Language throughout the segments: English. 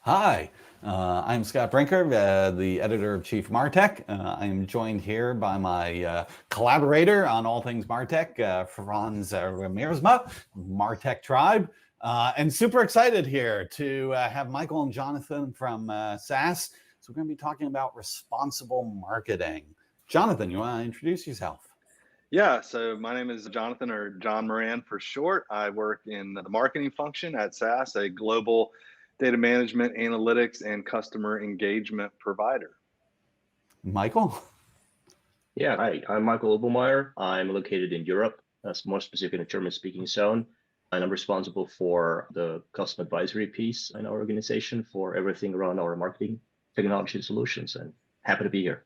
Hi, I'm Scott Brinker, the editor-in-chief of Martech. I am joined here by my collaborator on all things Martech, Franz Miersma, Martech Tribe, and super excited here to have Michael and Jonathan from SAS. So we're going to be talking about responsible marketing. Jonathan, you want to introduce yourself? Yeah, so my name is Jonathan, or John Moran for short. I work in the marketing function at SAS, a global data management, analytics, and customer engagement provider. Michael? Yeah, hi, I'm Michael Obermaier. I'm located in Europe, more specifically in the German-speaking zone, and I'm responsible for the customer advisory piece in our organization for everything around our marketing technology solutions, and happy to be here.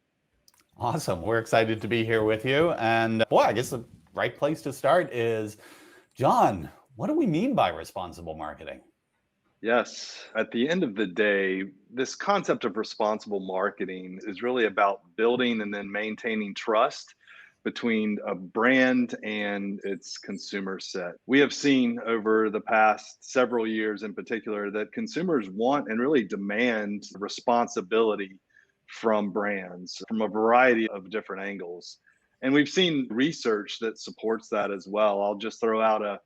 Awesome. We're excited to be here with you. And boy, I guess the right place to start is, John, what do we mean by responsible marketing? Yes, at the end of the day, this concept of responsible marketing is really about building and then maintaining trust between a brand and its consumer set. We have seen over the past several years in particular that consumers want and really demand responsibility from brands from a variety of different angles. And we've seen research that supports that as well. I'll just throw out a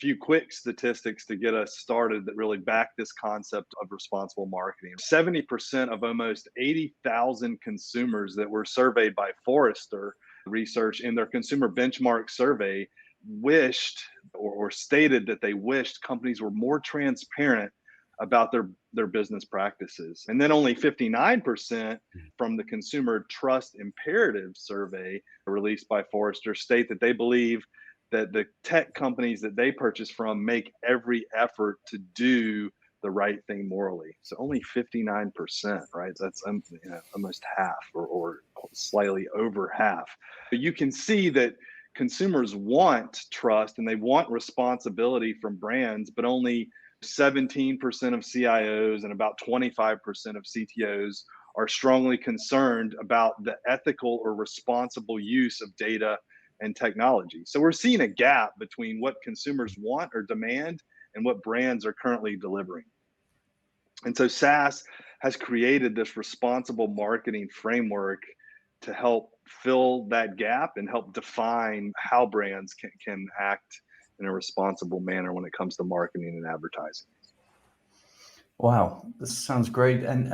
few quick statistics to get us started that really back this concept of responsible marketing. 70% of almost 80,000 consumers that were surveyed by Forrester Research in their consumer benchmark survey wished or stated that they wished companies were more transparent about their business practices. And then only 59% from the consumer trust imperative survey released by Forrester state that they believe that the tech companies that they purchase from make every effort to do the right thing morally. So only 59%, right? That's almost half or slightly over half. But you can see that consumers want trust and they want responsibility from brands, but only 17% of CIOs and about 25% of CTOs are strongly concerned about the ethical or responsible use of data and technology. So we're seeing a gap between what consumers want or demand and what brands are currently delivering. And so SAS has created this responsible marketing framework to help fill that gap and help define how brands can act in a responsible manner when it comes to marketing and advertising. Wow, this sounds great. And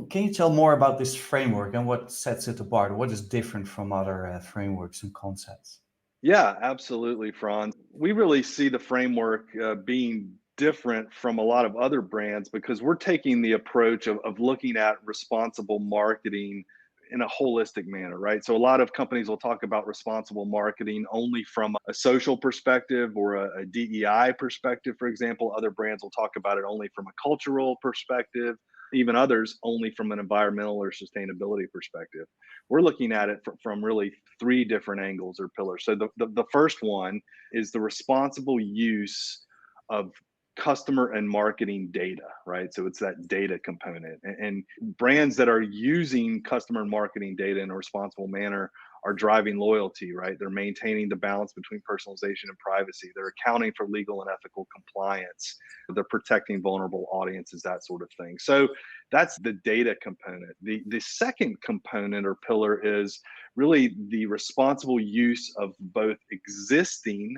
can you tell more about this framework and what sets it apart? What is different from other frameworks and concepts? Yeah, absolutely, Franz. We really see the framework being different from a lot of other brands because we're taking the approach of looking at responsible marketing in a holistic manner, right? So a lot of companies will talk about responsible marketing only from a social perspective or a DEI perspective, for example. Other brands will talk about it only from a cultural perspective, even others only from an environmental or sustainability perspective. We're looking at it from really three different angles or pillars. So the first one is the responsible use of customer and marketing data, right? So it's that data component. And brands that are using customer and marketing data in a responsible manner are driving loyalty, right? They're maintaining the balance between personalization and privacy. They're accounting for legal and ethical compliance. They're protecting vulnerable audiences, that sort of thing. So that's the data component. The second component or pillar is really the responsible use of both existing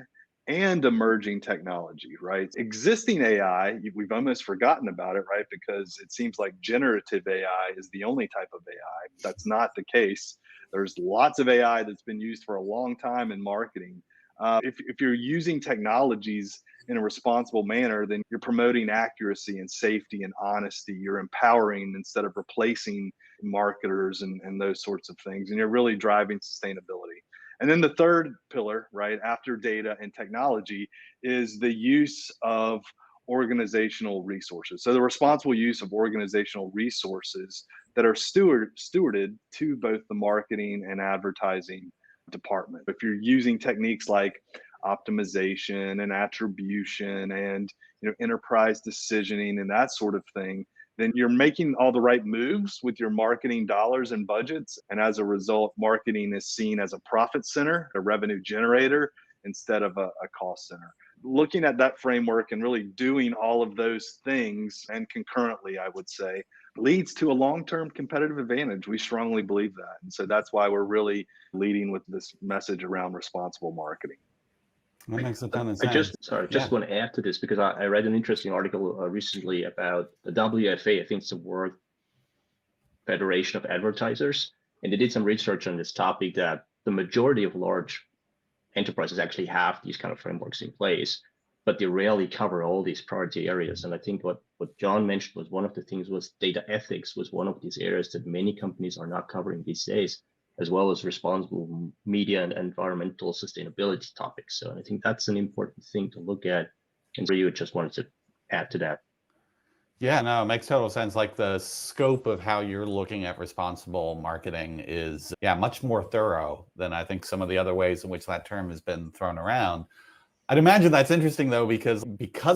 and emerging technology, right? Existing AI, we've almost forgotten about it, right? Because it seems like generative AI is the only type of AI. That's not the case. There's lots of AI that's been used for a long time in marketing. If you're using technologies in a responsible manner, then you're promoting accuracy and safety and honesty. You're empowering instead of replacing marketers and those sorts of things. And you're really driving sustainability. And then the third pillar, right, after data and technology is the use of organizational resources. So the responsible use of organizational resources that are stewarded to both the marketing and advertising department. If you're using techniques like optimization and attribution and enterprise decisioning and that sort of thing, then you're making all the right moves with your marketing dollars and budgets. And as a result, marketing is seen as a profit center, a revenue generator, instead of a cost center. looking at that framework and really doing all of those things and concurrently, I would say, leads to a long-term competitive advantage. We strongly believe that. And so that's why we're really leading with this message around responsible marketing. That makes a ton of I sense. just want to add to this because I read an interesting article recently about the WFA, I think it's the World Federation of Advertisers, and they did some research on this topic that the majority of large enterprises actually have these kind of frameworks in place, but they rarely cover all these priority areas. And I think what John mentioned was one of the things was data ethics was one of these areas that many companies are not covering these days, as well as responsible media and environmental sustainability topics. So I think that's an important thing to look at. And really just wanted to add to that. Yeah, no, it makes total sense. Like the scope of how you're looking at responsible marketing is, much more thorough than I think some of the other ways in which that term has been thrown around. I'd imagine that's interesting though, because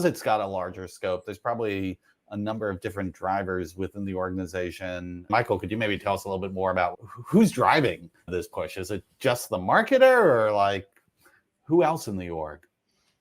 it's got a larger scope, there's probably a number of different drivers within the organization. Michael, could you maybe tell us a little bit more about who's driving this push? Is it just the marketer or like who else in the org?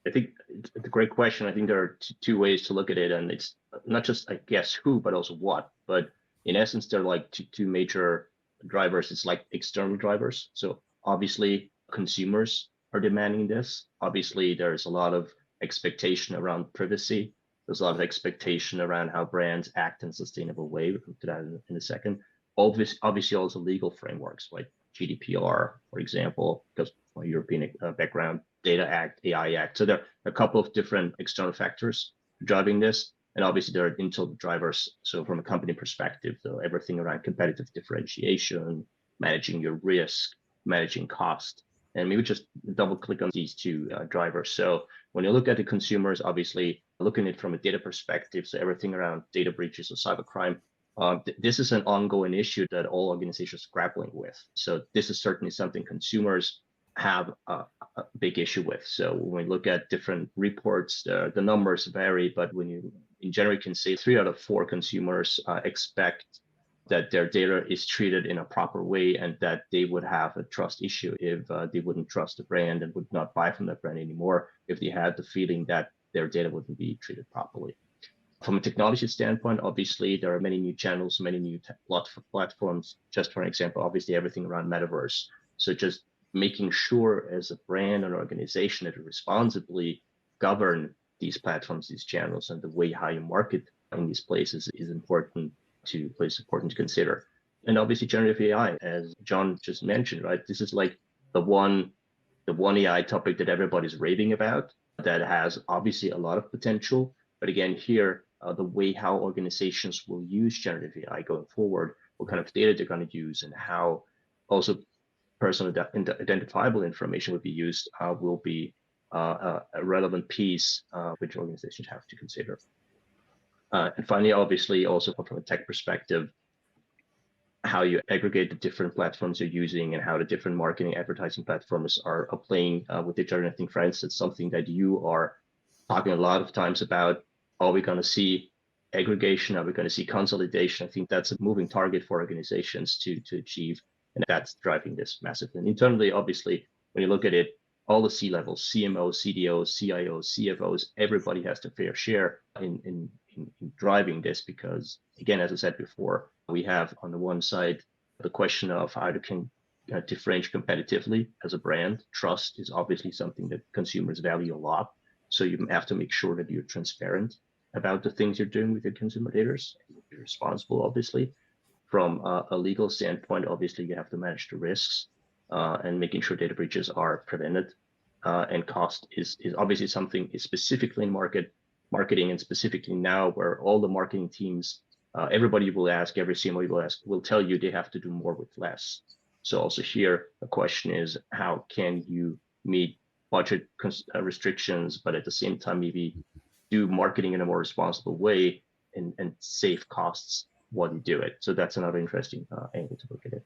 I think it's a great question. I think there are two ways to look at it, and it's not just, I guess, who, but also what. But in essence, there are like two major drivers. It's like external drivers. So obviously, consumers are demanding this. Obviously, there's a lot of expectation around privacy. There's a lot of expectation around how brands act in a sustainable way. We'll come to that in a second. Obviously, also legal frameworks like GDPR, for example, because my European background, Data Act, AI Act. So there are a couple of different external factors driving this. And obviously there are internal drivers. So from a company perspective, so everything around competitive differentiation, managing your risk, managing cost. And maybe just double click on these two drivers. So when you look at the consumers, obviously looking at it from a data perspective, so everything around data breaches or cybercrime, this is an ongoing issue that all organizations are grappling with. So this is certainly something consumers have a big issue with. So when we look at different reports, the numbers vary, but when you in general can say 3 out of 4 consumers expect that their data is treated in a proper way and that they would have a trust issue if they wouldn't trust the brand and would not buy from that brand anymore if they had the feeling that their data wouldn't be treated properly. From a technology standpoint, obviously, there are many new channels, many new platforms. Just for an example, obviously, everything around metaverse. So just making sure as a brand and organization that you responsibly govern these platforms, these channels, and the way how you market in these places is important to consider. And obviously generative AI, as John just mentioned, right? This is like the one AI topic that everybody's raving about that has obviously a lot of potential. But again, here, the way how organizations will use generative AI going forward, what kind of data they're going to use, and how also personal identifiable information would be used will be a relevant piece which organizations have to consider. And finally, obviously, also from a tech perspective, how you aggregate the different platforms you're using and how the different marketing advertising platforms are playing with each other. And I think, for instance, something that you are talking a lot of times about, are we going to see aggregation? Are we going to see consolidation? I think that's a moving target for organizations to achieve. And that's driving this massively. And internally, obviously, when you look at it, all the C-levels, CMOs, CDOs, CIOs, CFOs, everybody has to fair share in driving this because, again, as I said before, we have on the one side the question of how to differentiate competitively as a brand. Trust is obviously something that consumers value a lot. So you have to make sure that you're transparent about the things you're doing with your consumer data. You're responsible, obviously. From a legal standpoint, obviously, you have to manage the risks and making sure data breaches are prevented. And cost is obviously something is specifically in marketing and specifically now where all the marketing teams, everybody will ask, every CMO will tell you they have to do more with less. So also here, the question is, how can you meet budget restrictions, but at the same time, maybe do marketing in a more responsible way and save costs while you do it. So that's another interesting angle to look at it.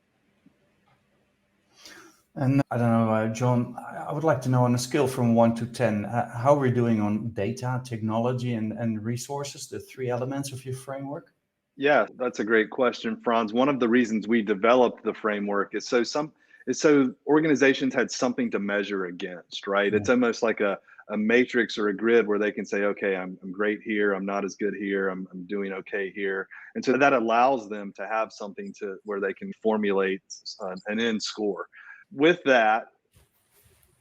And I don't know, John, I would like to know on a scale from 1 to 10, how we're doing on data, technology, and resources, the 3 elements of your framework? Yeah, that's a great question, Franz. One of the reasons we developed the framework is so organizations had something to measure against, right? It's almost like a a matrix or a grid where they can say, okay, I'm great here, I'm not as good here, I'm doing okay here. And so that allows them to have something to where they can formulate an end score. With that,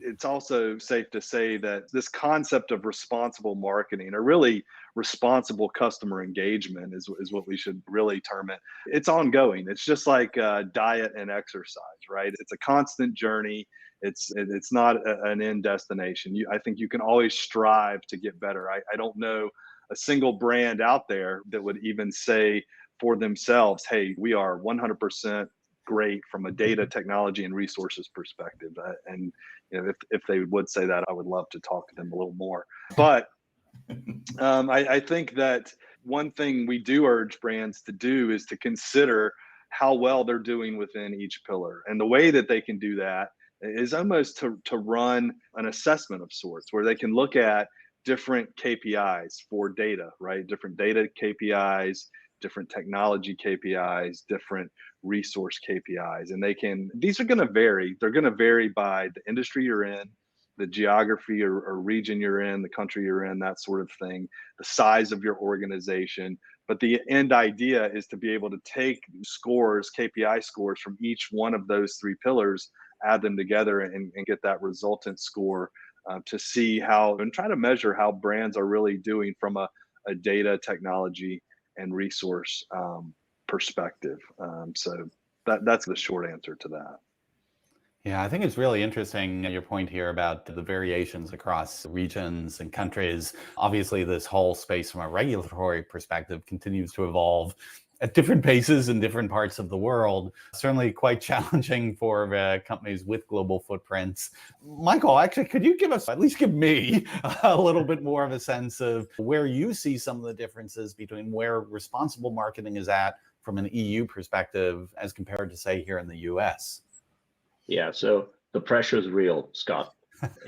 it's also safe to say that this concept of responsible marketing, or really responsible customer engagement, is what we should really term it. It's ongoing. It's just like diet and exercise, right? It's a constant journey. It's not an end destination. I think you can always strive to get better. I don't know a single brand out there that would even say for themselves, hey, we are 100% great from a data technology and resources perspective. And if they would say that, I would love to talk to them a little more. But I think that one thing we do urge brands to do is to consider how well they're doing within each pillar. And the way that they can do that is almost to run an assessment of sorts, where they can look at different KPIs for data, right? Different data KPIs, different technology KPIs, different resource KPIs. And these are going to vary. They're going to vary by the industry you're in, the geography or region you're in, the country you're in, that sort of thing, the size of your organization. But the end idea is to be able to take scores, KPI scores from each one of those three pillars, add them together and get that resultant score to see how, and try to measure how brands are really doing from a data, technology, and resource perspective. So that's the short answer to that. Yeah, I think it's really interesting, your point here about the variations across regions and countries. Obviously, this whole space from a regulatory perspective continues to evolve at different paces in different parts of the world. Certainly quite challenging for companies with global footprints. Michael, actually, could you at least give me a little bit more of a sense of where you see some of the differences between where responsible marketing is at from an EU perspective as compared to, say, here in the US? Yeah, so the pressure is real, Scott.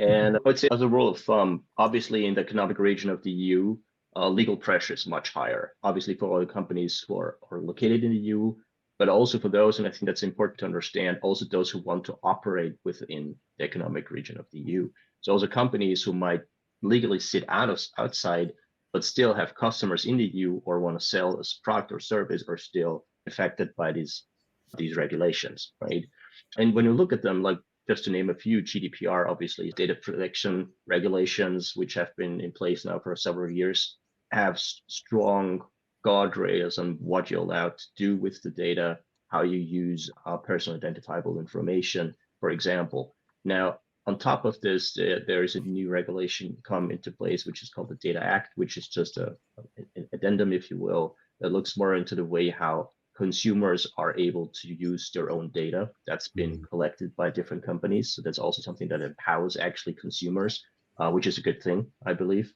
And I would say, as a rule of thumb, obviously in the economic region of the EU, legal pressure is much higher, obviously for all the companies who are located in the EU, but also for those, and I think that's important to understand, also those who want to operate within the economic region of the EU. So also companies who might legally sit outside, but still have customers in the EU or want to sell a product or service are still affected by these regulations, right? And when you look at them, like just to name a few, GDPR, obviously, data protection regulations, which have been in place now for several years, have strong guardrails on what you're allowed to do with the data, how you use personal identifiable information, for example. Now, on top of this, there is a new regulation come into place, which is called the Data Act, which is just an addendum, if you will, that looks more into the way how consumers are able to use their own data that's been collected by different companies. So that's also something that empowers actually consumers, which is a good thing, I believe.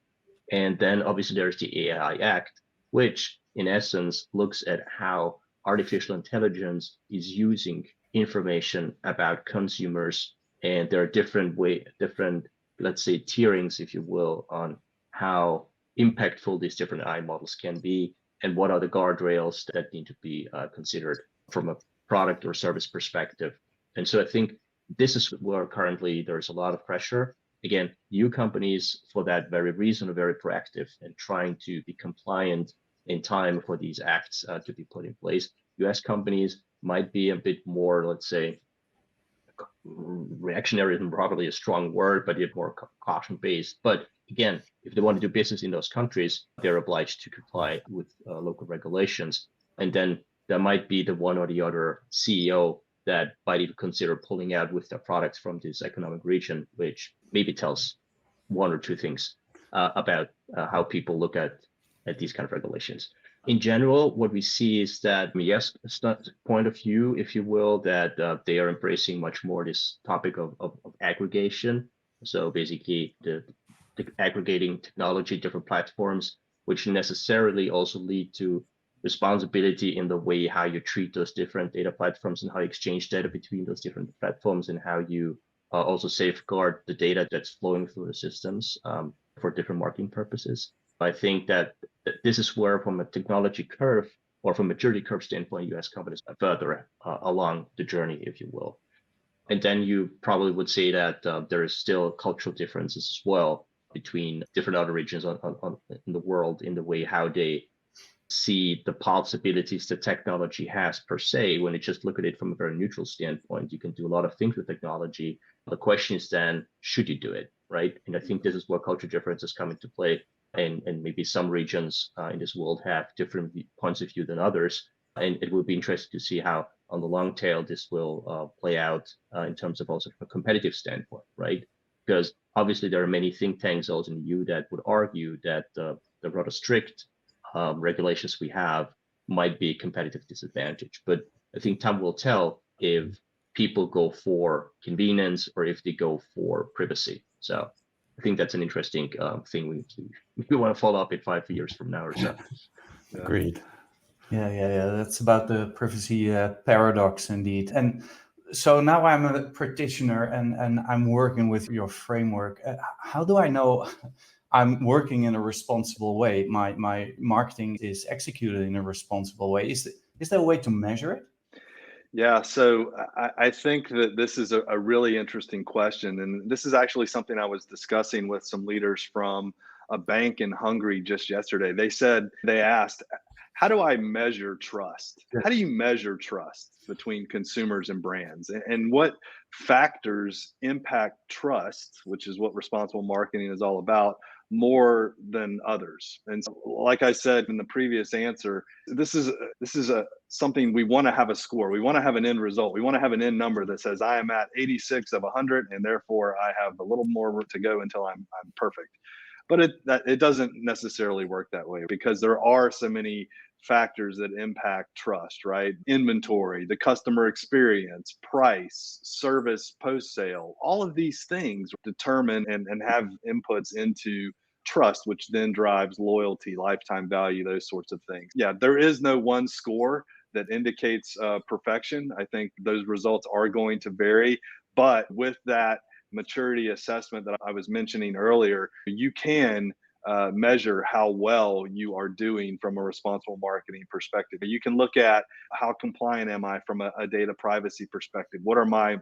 And then obviously there's the AI Act, which in essence looks at how artificial intelligence is using information about consumers. And there are different, let's say, tierings, if you will, on how impactful these different AI models can be, and what are the guardrails that need to be considered from a product or service perspective. And so I think this is where currently there's a lot of pressure. Again, EU companies, for that very reason, are very proactive and trying to be compliant in time for these acts to be put in place. US companies might be a bit more, let's say, reactionary isn't probably a strong word, but yet more caution-based. But again, if they want to do business in those countries, they're obliged to comply with local regulations. And then there might be the one or the other CEO that might even consider pulling out with their products from this economic region, which maybe tells one or two things about how people look at these kind of regulations. In general, what we see is that, yes, point of view, if you will, that they are embracing much more this topic of aggregation. So basically the aggregating technology, different platforms, which necessarily also lead to responsibility in the way how you treat those different data platforms and how you exchange data between those different platforms, and how you also safeguard the data that's flowing through the systems for different marketing purposes. I think that this is where, from a technology curve or from a maturity curve standpoint, US companies are further along the journey, if you will. And then you probably would say that there is still cultural differences as well. between different other regions in the world in the way how they see the possibilities the technology has per se. When you just look at it from a very neutral standpoint, you can do a lot of things with technology. The question is then, should you do it, right? And I think this is where culture differences come into play. And maybe some regions in this world have different points of view than others. And it will be interesting to see how on the long tail this will play out in terms of also from a competitive standpoint, right? Because obviously there are many think tanks also in the EU that would argue that the rather strict regulations we have might be a competitive disadvantage. But I think time will tell if people go for convenience or if they go for privacy. So I think that's an interesting thing we want to follow up in 5 years from now or so. Agreed. Yeah. That's about the privacy paradox indeed. And so now I'm a practitioner and I'm working with your framework. How do I know I'm working in a responsible way? My marketing is executed in a responsible way. Is there a way to measure it? Yeah, so I think that this is a really interesting question. And this is actually something I was discussing with some leaders from a bank in Hungary just yesterday. They asked, how do I measure trust? How do you measure trust between consumers and brands? And what factors impact trust, which is what responsible marketing is all about, more than others? And so, like I said in the previous answer, this is something we want to have a score. We want to have an end result. We want to have an end number that says I am at 86 of 100, and therefore I have a little more room to go until I'm perfect. But it doesn't necessarily work that way, because there are so many factors that impact trust, right? Inventory, the customer experience, price, service post sale, all of these things determine and have inputs into trust, which then drives loyalty, lifetime value, those sorts of things. Yeah, there is no one score that indicates perfection. I think those results are going to vary, but with that maturity assessment that I was mentioning earlier, you can measure how well you are doing from a responsible marketing perspective. You can look at how compliant am I from a data privacy perspective. What are my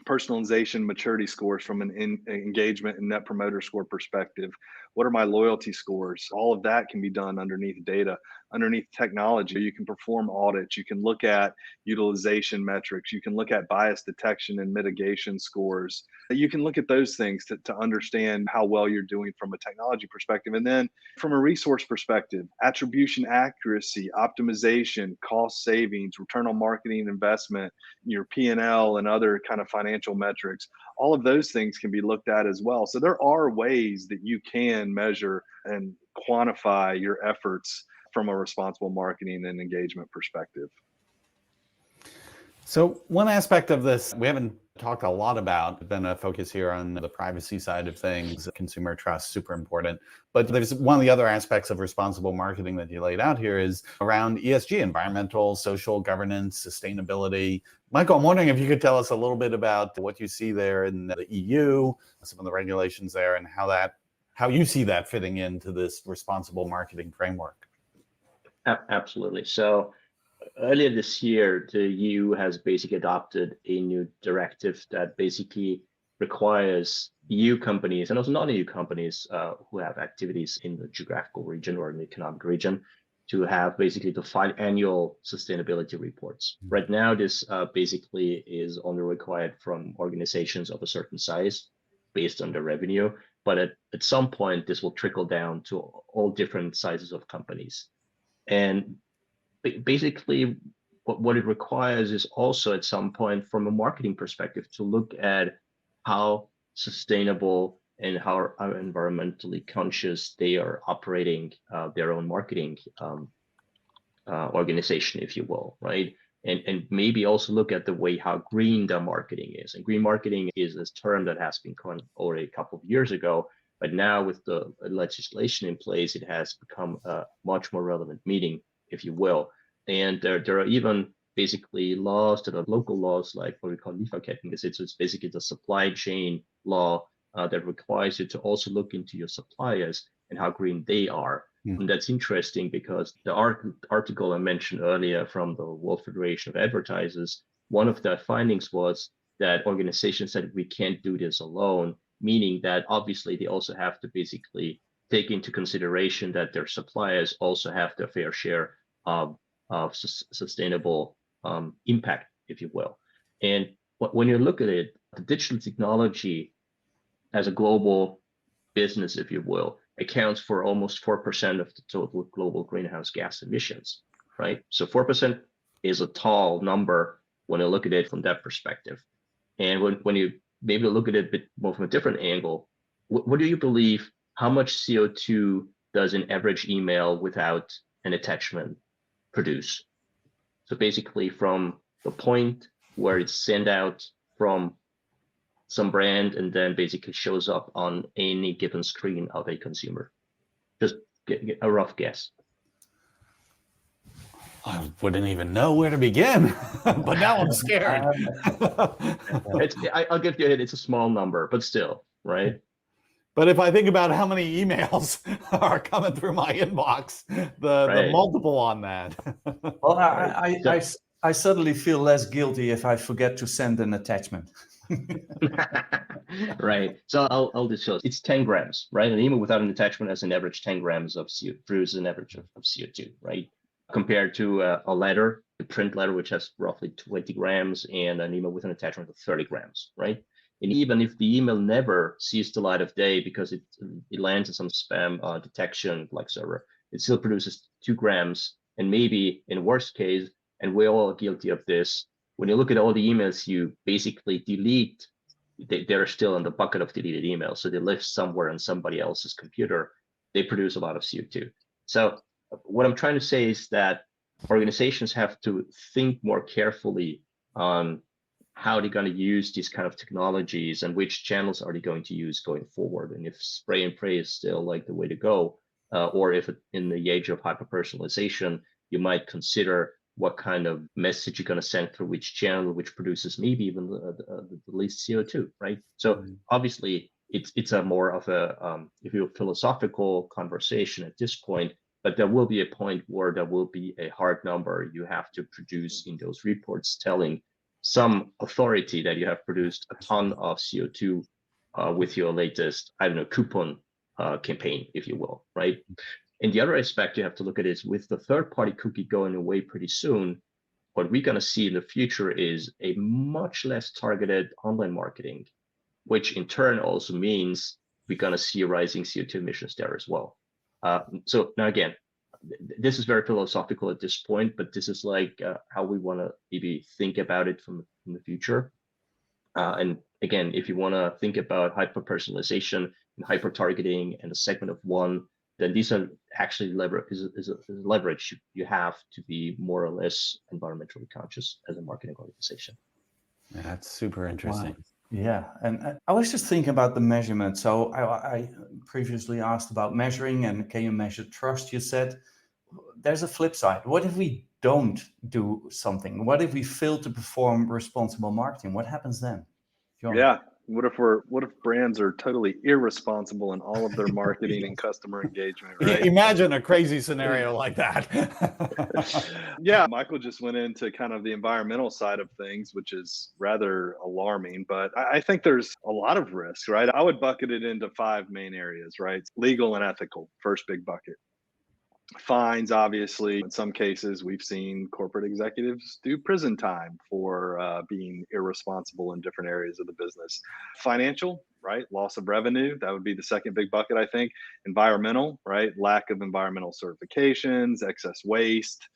personalization maturity scores from an engagement and net promoter score perspective? What are my loyalty scores? All of that can be done underneath data, underneath technology. You can perform audits. You can look at utilization metrics. You can look at bias detection and mitigation scores. You can look at those things to understand how well you're doing from a technology perspective. And then from a resource perspective, attribution accuracy, optimization, cost savings, return on marketing investment, your P&L and other kind of financial metrics, all of those things can be looked at as well. So there are ways that you can measure and quantify your efforts from a responsible marketing and engagement perspective. So one aspect of this we haven't talked a lot about, been a focus here on the privacy side of things, consumer trust, super important. But there's one of the other aspects of responsible marketing that you laid out here is around ESG, environmental, social, governance, sustainability. Michael, I'm wondering if you could tell us a little bit about what you see there in the EU, some of the regulations there, and how you see that fitting into this responsible marketing framework. Absolutely. So earlier this year, the EU has basically adopted a new directive that basically requires EU companies and also non-EU companies who have activities in the geographical region or in the economic region to have basically to file annual sustainability reports. Right now, this basically is only required from organizations of a certain size based on their revenue. But at some point, this will trickle down to all different sizes of companies. And basically, what it requires is also at some point from a marketing perspective to look at how sustainable and how environmentally conscious they are operating their own marketing organization, if you will, right? And maybe also look at the way how green their marketing is. And green marketing is a term that has been coined already a couple of years ago, but now with the legislation in place, it has become a much more relevant meaning, if you will. And there are even basically laws that are local laws, like what we call Lieferkettengesetz. It's basically the supply chain law that requires you to also look into your suppliers and how green they are. And that's interesting because the article I mentioned earlier from the World Federation of Advertisers, one of their findings was that organizations said we can't do this alone. meaning that obviously they also have to basically take into consideration that their suppliers also have their fair share of sustainable impact, if you will. And when you look at it, the digital technology as a global business, if you will, accounts for almost 4% of the total global greenhouse gas emissions, right? So 4% is a tall number when you look at it from that perspective. And when you maybe look at it a bit more from a different angle, what do you believe, how much CO2 does an average email without an attachment produce? So basically from the point where it's sent out from some brand and then basically shows up on any given screen of a consumer. Just get a rough guess. I wouldn't even know where to begin, but now I'm scared. I'll give you a hint. It's a small number, but still, right? But if I think about how many emails are coming through my inbox, the multiple on that. Well, I suddenly feel less guilty if I forget to send an attachment. Right. So I'll just show. It's 10 grams, right? An email without an attachment has an average 10 grams of CO2, produces an average of CO2, right? Compared to a letter, a print letter, which has roughly 20 grams, and an email with an attachment of 30 grams, right? And even if the email never sees the light of day because it lands in some spam detection like server, it still produces 2 grams. And maybe in worst case, and we're all guilty of this, when you look at all the emails you basically delete, they're still in the bucket of deleted emails. So they live somewhere on somebody else's computer. They produce a lot of CO2. So what I'm trying to say is that organizations have to think more carefully on how they're going to use these kind of technologies and which channels are they going to use going forward. And if spray and pray is still like the way to go, or if in the age of hyper-personalization, you might consider what kind of message you're going to send through which channel, which produces maybe even the least CO2, right? So obviously, it's a more of a, if you will, philosophical conversation at this point, but there will be a point where there will be a hard number you have to produce in those reports telling some authority that you have produced a ton of CO2 with your latest, I don't know, coupon campaign, if you will, right? And the other aspect you have to look at is with the third-party cookie going away pretty soon, what we're going to see in the future is a much less targeted online marketing, which in turn also means we're going to see rising CO2 emissions there as well. So now again, this is very philosophical at this point, but this is like how we want to maybe think about it from the future. And again, if you want to think about hyper-personalization and hyper-targeting and a segment of one, then these are actually leverage you have to be more or less environmentally conscious as a marketing organization. Yeah, that's super interesting. Wow. Yeah, and I was just thinking about the measurement. So I previously asked about measuring and can you measure trust, you said. There's a flip side. What if we don't do something? What if we fail to perform responsible marketing? What happens then? John? Yeah. What if brands are totally irresponsible in all of their marketing and customer engagement, right? Imagine a crazy scenario like that. Yeah, Michael just went into kind of the environmental side of things, which is rather alarming, but I think there's a lot of risk, right? I would bucket it into 5 main areas, right? Legal and ethical, first big bucket. Fines, obviously. In some cases, we've seen corporate executives do prison time for being irresponsible in different areas of the business. Financial, right? Loss of revenue. That would be the second big bucket, I think. Environmental, right? Lack of environmental certifications, excess waste,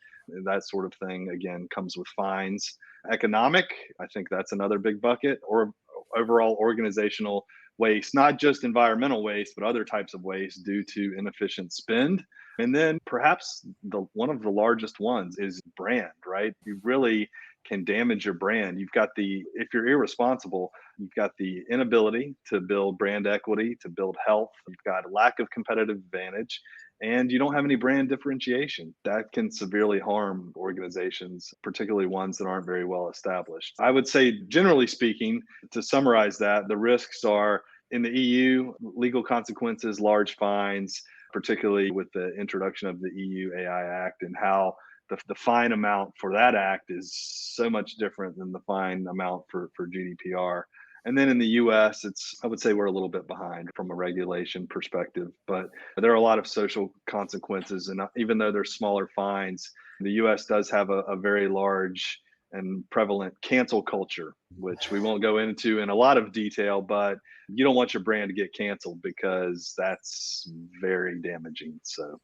that sort of thing, again, comes with fines. Economic, I think that's another big bucket, or overall organizational waste, not just environmental waste, but other types of waste due to inefficient spend. And then perhaps one of the largest ones is brand, right? You really can damage your brand. If you're irresponsible, you've got the inability to build brand equity, to build health. You've got a lack of competitive advantage, and you don't have any brand differentiation. That can severely harm organizations, particularly ones that aren't very well established. I would say, generally speaking, to summarize that, the risks are in the EU, legal consequences, large fines, particularly with the introduction of the EU AI Act and how the fine amount for that act is so much different than the fine amount for GDPR. And then in the US, I would say we're a little bit behind from a regulation perspective, but there are a lot of social consequences. And even though there's smaller fines, the US does have a very large and prevalent cancel culture, which we won't go into in a lot of detail, but you don't want your brand to get canceled because that's very damaging. So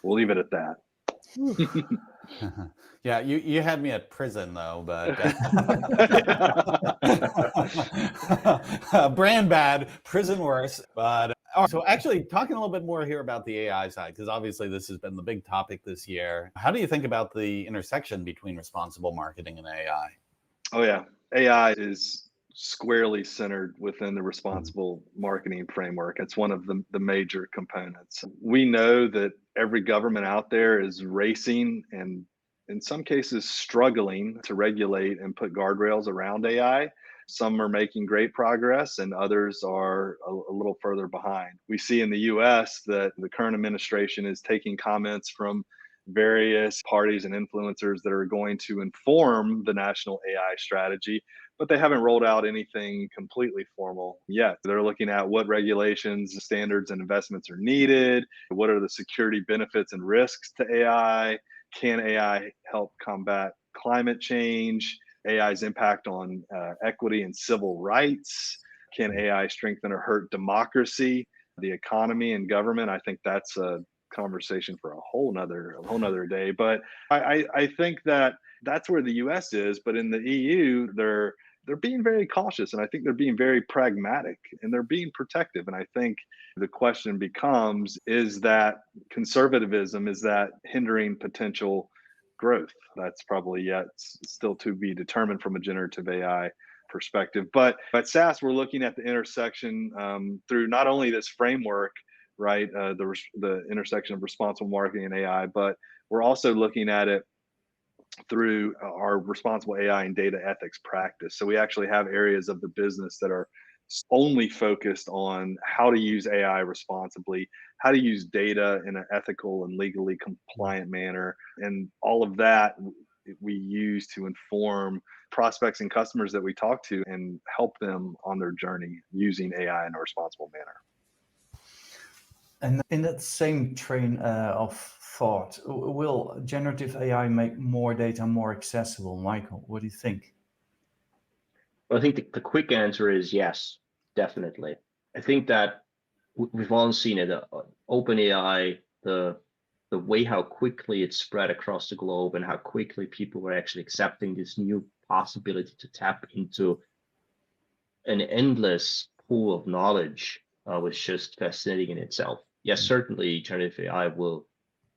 we'll leave it at that. Yeah, you had me at prison though, but brand bad, prison worse. But so actually talking a little bit more here about the AI side, because obviously this has been the big topic this year. How do you think about the intersection between responsible marketing and AI? Oh yeah, AI is squarely centered within the responsible marketing framework. It's one of the major components. We know that every government out there is racing and in some cases struggling to regulate and put guardrails around AI. Some are making great progress and others are a little further behind. We see in the US that the current administration is taking comments from various parties and influencers that are going to inform the national AI strategy, but they haven't rolled out anything completely formal yet. They're looking at what regulations, standards, and investments are needed. What are the security benefits and risks to AI? Can AI help combat climate change? AI's impact on equity and civil rights? Can AI strengthen or hurt democracy, the economy, and government? I think that's a conversation for a whole nother day. But I think that that's where the US is. But in the EU, they're being very cautious, and I think they're being very pragmatic and they're being protective. And I think the question becomes, is that conservatism, is that hindering potential growth? That's probably yet still to be determined from a generative AI perspective. But at SAS, we're looking at the intersection through not only this framework, right, the intersection of responsible marketing and AI, but we're also looking at it through our responsible AI and data ethics practice. So we actually have areas of the business that are only focused on how to use AI responsibly, how to use data in an ethical and legally compliant manner. And all of that we use to inform prospects and customers that we talk to and help them on their journey using AI in a responsible manner. And in that same train of thought, will generative AI make more data more accessible? Michael, what do you think? Well, I think the quick answer is yes, definitely. I think that we've all seen it. OpenAI, the way how quickly it spread across the globe and how quickly people were actually accepting this new possibility to tap into an endless pool of knowledge was just fascinating in itself. Yes, certainly generative AI will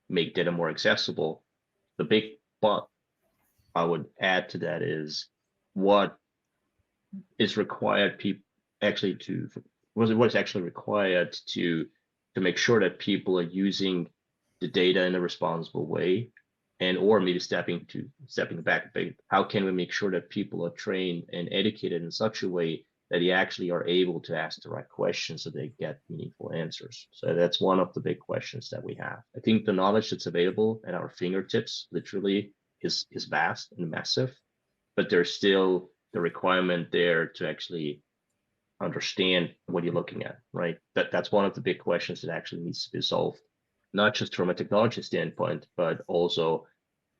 make data more accessible. The big but I would add to that is what is required what is actually required to make sure that people are using the data in a responsible way, and or maybe stepping back a bit, how can we make sure that people are trained and educated in such a way that they actually are able to ask the right questions so they get meaningful answers? So that's one of the big questions that we have. I think the knowledge that's available at our fingertips literally is vast and massive, but there's still the requirement there to actually understand what you're looking at, right? That's one of the big questions that actually needs to be solved, not just from a technology standpoint, but also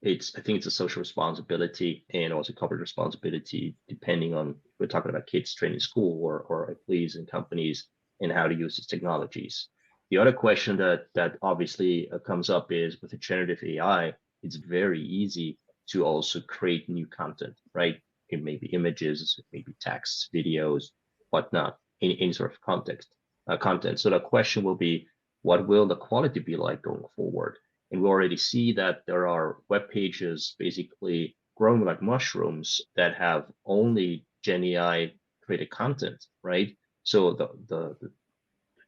I think it's a social responsibility and also corporate responsibility, depending on, we're talking about kids training school or employees and companies and how to use these technologies. The other question that obviously comes up is with the generative AI, it's very easy to also create new content, right? It may be images, it may be text, videos, whatnot, any sort of content. So the question will be, what will the quality be like going forward? And we already see that there are web pages basically growing like mushrooms that have only Gen AI created content, right? So the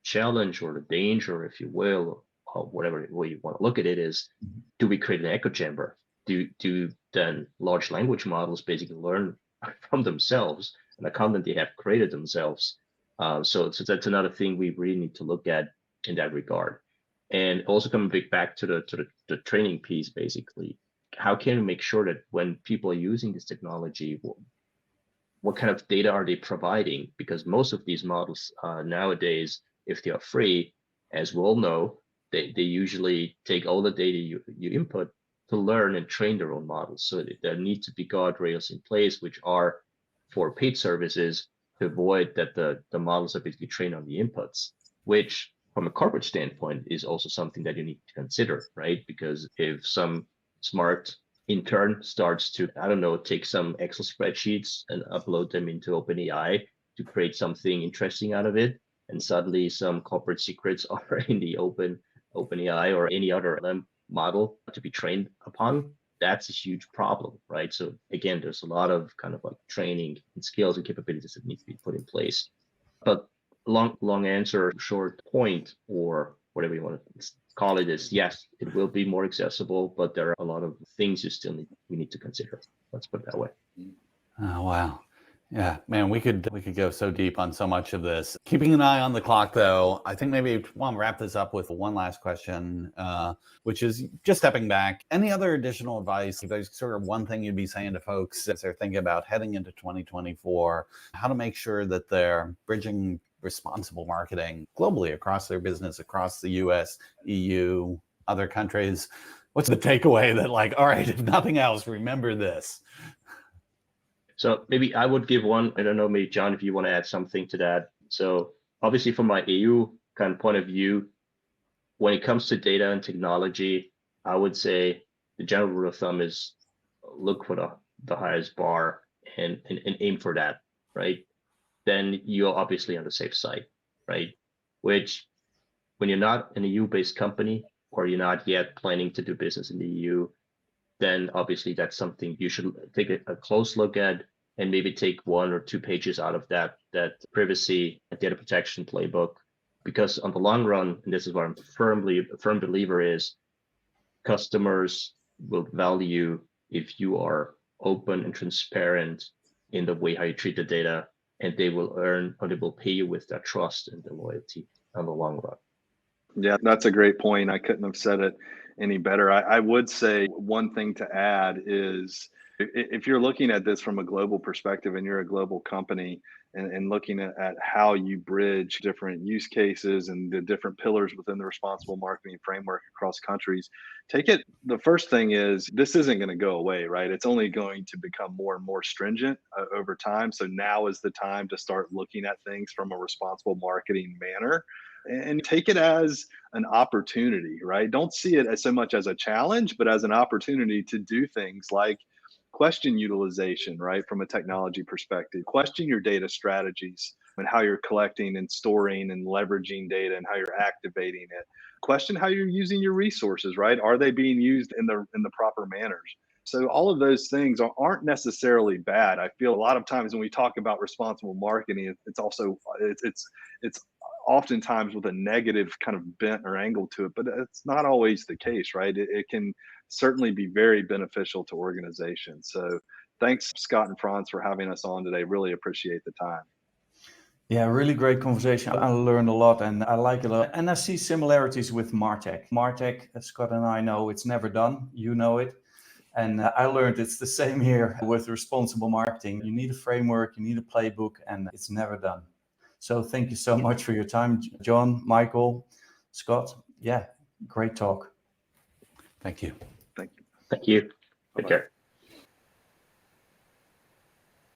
challenge or the danger, if you will, or whatever way you want to look at it, is, do we create an echo chamber? Do then large language models basically learn from themselves and the content they have created themselves? So that's another thing we really need to look at in that regard. And also coming back to the training piece, basically, how can we make sure that when people are using this technology, what kind of data are they providing? Because most of these models nowadays, if they are free, as we all know, they usually take all the data you input to learn and train their own models. So there need to be guardrails in place, which are for paid services to avoid that the models are basically trained on the inputs, which from a corporate standpoint is also something that you need to consider, right? Because if some smart intern starts to, I don't know, take some Excel spreadsheets and upload them into OpenAI to create something interesting out of it, and suddenly some corporate secrets are in the OpenAI or any other LM model to be trained upon, that's a huge problem, right? So again, there's a lot of kind of like training and skills and capabilities that need to be put in place. But long answer, short point, or whatever you want to call it, is yes, it will be more accessible, but there are a lot of things we need to consider. Let's put it that way. Oh, wow. Yeah, man, we could go so deep on so much of this. Keeping an eye on the clock, though, I think maybe want to wrap this up with one last question, which is just stepping back. Any other additional advice? If there's sort of one thing you'd be saying to folks as they're thinking about heading into 2024, how to make sure that they're bridging responsible marketing globally across their business, across the US, EU, other countries. What's the takeaway that, like, all right, if nothing else, remember this? So maybe I would give one, I don't know, maybe John, if you want to add something to that. So obviously from my EU kind of point of view, when it comes to data and technology, I would say the general rule of thumb is look for the highest bar and aim for that, right? Then you're obviously on the safe side, right? Which when you're not an EU-based company or you're not yet planning to do business in the EU, then obviously that's something you should take a close look at and maybe take 1 or 2 pages out of that privacy and data protection playbook. Because on the long run, and this is what I'm a firm believer is, customers will value if you are open and transparent in the way how you treat the data, and they will earn or they will pay you with that trust and the loyalty on the long run. Yeah, that's a great point. I couldn't have said it any better. I would say one thing to add is if you're looking at this from a global perspective and you're a global company and looking at how you bridge different use cases and the different pillars within the responsible marketing framework across countries, the first thing is this isn't going to go away, right? It's only going to become more and more stringent over time. So now is the time to start looking at things from a responsible marketing manner and take it as an opportunity, right? Don't see it as so much as a challenge, but as an opportunity to do things like question utilization, right? From a technology perspective, question your data strategies and how you're collecting and storing and leveraging data and how you're activating it. Question how you're using your resources, right? Are they being used in the proper manners? So all of those things aren't necessarily bad. I feel a lot of times when we talk about responsible marketing, it's oftentimes with a negative kind of bent or angle to it, but it's not always the case, right? It can certainly be very beneficial to organizations. So thanks, Scott and Franz, for having us on today. Really appreciate the time. Yeah, really great conversation. I learned a lot and I like it a lot. And I see similarities with Martech. Martech, as Scott and I know, it's never done. You know it. And I learned it's the same here with responsible marketing. You need a framework, you need a playbook, and it's never done. So thank you so much for your time, John, Michael, Scott. Yeah, great talk. Thank you. Thank you. Thank you. Take care.